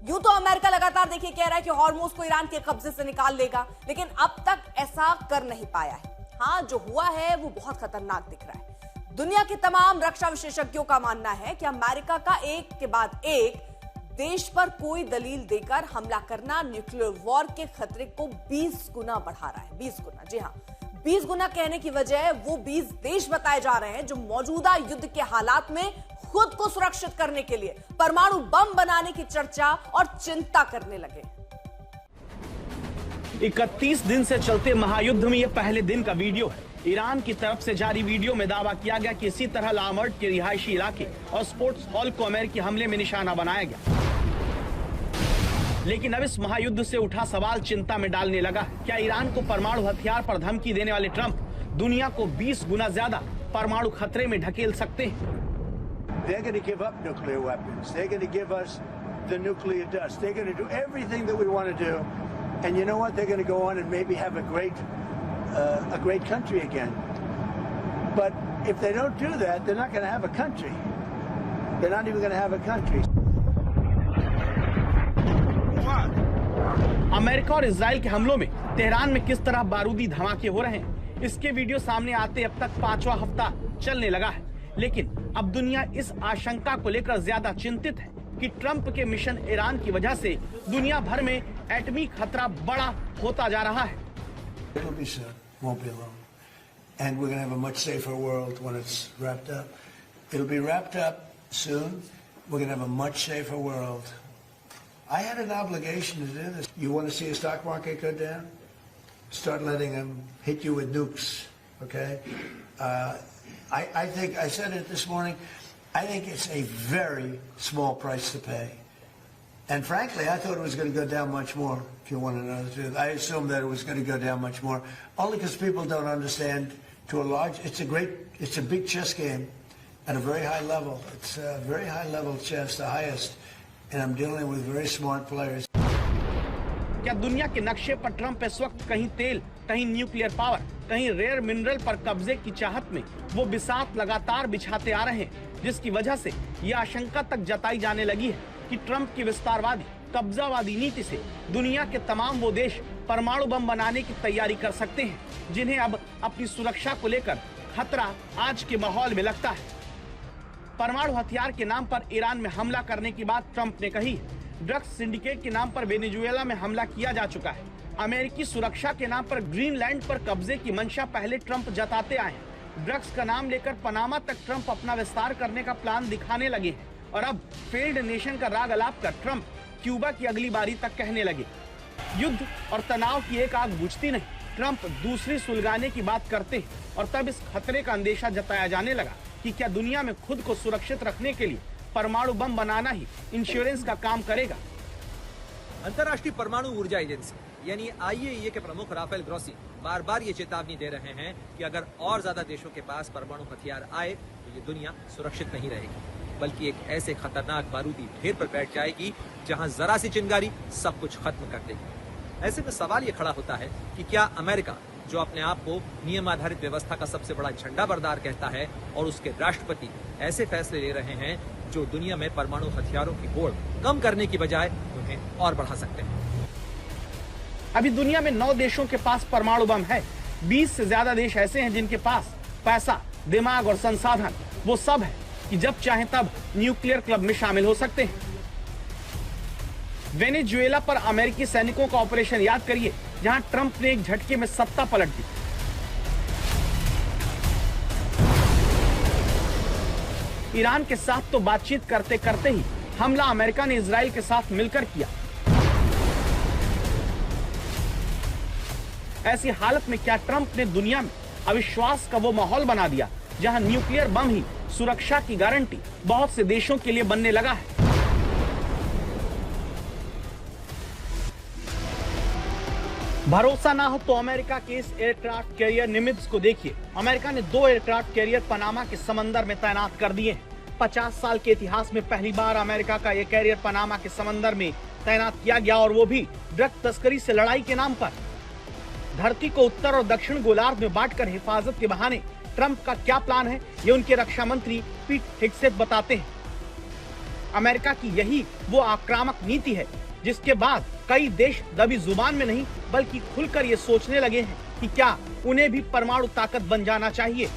यूं तो अमेरिका लगातार देखिए कह रहा है कि हॉर्मुज को ईरान के कब्जे से निकाल लेगा, लेकिन अब तक ऐसा कर नहीं पाया है। हाँ, जो हुआ है वो बहुत खतरनाक दिख रहा है। दुनिया के तमाम रक्षा विशेषज्ञों का मानना है कि अमेरिका का एक के बाद एक देश पर कोई दलील देकर हमला करना न्यूक्लियर वॉर के खतरे को 20 गुना बढ़ा रहा है। 20 गुना, जी हां, 20 गुना कहने की वजह वो 20 देश बताए जा रहे हैं जो मौजूदा युद्ध के हालात में खुद को सुरक्षित करने के लिए परमाणु बम बनाने की चर्चा और चिंता करने लगे। 31 दिन से चलते महायुद्ध में यह पहले दिन का वीडियो है। ईरान की तरफ से जारी वीडियो में दावा किया गया कि इसी तरह लामर्ट के रिहायशी इलाके और स्पोर्ट्स हॉल को अमेरिकी हमले में निशाना बनाया गया। लेकिन अब इस महायुद्ध से उठा सवाल चिंता में डालने लगा। क्या ईरान को परमाणु हथियार पर धमकी देने वाले ट्रंप दुनिया को 20 गुना ज्यादा परमाणु खतरे में ढकेल सकते हैं? They're going to give up nuclear weapons. They're going to give us the nuclear dust. They're going to do everything that we want to do. And you know what? They're going to go on and maybe have a great country again. But if they don't do that, they're not going to have a country. They're not even going to have a country. America और Israel के हमलों में Tehran में किस तरह बारूदी धमाके हो रहे हैं, इसके वीडियो सामने आते अब तक 5वां हफ्ता चलने लगा है। लेकिन अब दुनिया इस आशंका को लेकर ज्यादा चिंतित है कि ट्रंप के मिशन ईरान की वजह से दुनिया भर में एटमी खतरा बड़ा होता जा रहा है। It'll be soon. Won't be long. And we're going to have a much safer world when it's wrapped up. It'll be wrapped up soon. We're going to have a much safer world. I had an obligation to do this. You want to see the stock market go down? Start letting them hit you with nukes, okay? I think, I said it this morning, I think it's a very small price to pay. And frankly, I thought it was going to go down much more, if you want to know the truth. I assumed that it was going to go down much more, only because people don't understand to a large, it's a big chess game at a very high level. It's a very high level chess, the highest, and I'm dealing with very smart players. क्या दुनिया के नक्शे पर Trump इस वक्त कहीं तेल, कहीं न्यूक्लियर पावर, कहीं रेयर मिनरल पर कब्जे की चाहत में वो बिसात लगातार बिछाते आ रहे हैं, जिसकी वजह से ये आशंका तक जताई जाने लगी है कि ट्रंप की विस्तारवादी, कब्जावादी नीति से दुनिया के तमाम वो देश परमाणु बम बनाने की तैयारी कर सकते हैं, जिन्हें अब अपनी सुरक्षा को लेकर खतरा आज के माहौल में लगता है। परमाणु हथियार के नाम पर ईरान में हमला करने की बात ट्रंप ने कही। ड्रग्स सिंडिकेट के नाम पर वेनेजुएला में हमला किया जा चुका है। अमेरिकी सुरक्षा के नाम पर ग्रीनलैंड पर कब्जे की मंशा पहले ट्रंप जताते आए हैं। ड्रग्स का नाम लेकर पनामा तक ट्रंप अपना विस्तार करने का प्लान दिखाने लगे हैं और अब फेल्ड नेशन का राग अलाप कर ट्रंप क्यूबा की अगली बारी तक कहने लगे। युद्ध और तनाव की एक आग बुझती नहीं, ट्रंप दूसरी सुलगाने की बात करते हैं और तब इस खतरे का अंदेशा जताया जाने लगा कि क्या दुनिया में खुद को सुरक्षित रखने के लिए परमाणु बम बनाना ही इंश्योरेंस का काम करेगा। अंतर्राष्ट्रीय परमाणु ऊर्जा एजेंसी यानी आईएईए के प्रमुख राफेल ग्रोसी बार बार ये चेतावनी दे रहे हैं कि अगर और ज्यादा देशों के पास परमाणु हथियार आए तो ये दुनिया सुरक्षित नहीं रहेगी, बल्कि एक ऐसे खतरनाक बारूदी ढेर पर बैठ जाएगी जहां जरा सी चिंगारी सब कुछ खत्म कर देगी। ऐसे में सवाल ये खड़ा होता है कि क्या अमेरिका, जो अपने आप को नियम आधारित व्यवस्था का सबसे बड़ा झंडा बरदार कहता है, और उसके राष्ट्रपति ऐसे फैसले ले रहे हैं जो दुनिया में परमाणु हथियारों की होड़ कम करने की बजाय उन्हें और बढ़ा सकते हैं। अभी दुनिया में 9 देशों के पास परमाणु बम है। 20 से ज्यादा देश ऐसे हैं जिनके पास पैसा, दिमाग और संसाधन वो सब है कि जब चाहे तब न्यूक्लियर क्लब में शामिल हो सकते हैं। वेनेजुएला पर अमेरिकी सैनिकों का ऑपरेशन याद करिए, जहां ट्रंप ने एक झटके में सत्ता पलट दी। ईरान के साथ तो बातचीत करते करते ही हमला अमेरिका ने इजराइल के साथ मिलकर किया। ऐसी हालत में क्या ट्रंप ने दुनिया में अविश्वास का वो माहौल बना दिया जहां न्यूक्लियर बम ही सुरक्षा की गारंटी बहुत से देशों के लिए बनने लगा है। भरोसा ना हो तो अमेरिका के इस एयरक्राफ्ट कैरियर निमित्ज को देखिए। अमेरिका ने 2 एयरक्राफ्ट कैरियर पनामा के समंदर में तैनात कर दिए हैं। 50 साल के इतिहास में पहली बार अमेरिका का यह कैरियर पनामा के समंदर में तैनात किया गया, और वो भी ड्रग तस्करी से लड़ाई के नाम पर। धरती को उत्तर और दक्षिण गोलार्ध में बांटकर हिफाजत के बहाने ट्रंप का क्या प्लान है, ये उनके रक्षा मंत्री पीट हेग्सेथ बताते हैं। अमेरिका की यही वो आक्रामक नीति है जिसके बाद कई देश दबी जुबान में नहीं बल्कि खुलकर ये सोचने लगे हैं कि क्या उन्हें भी परमाणु ताकत बन जाना चाहिए।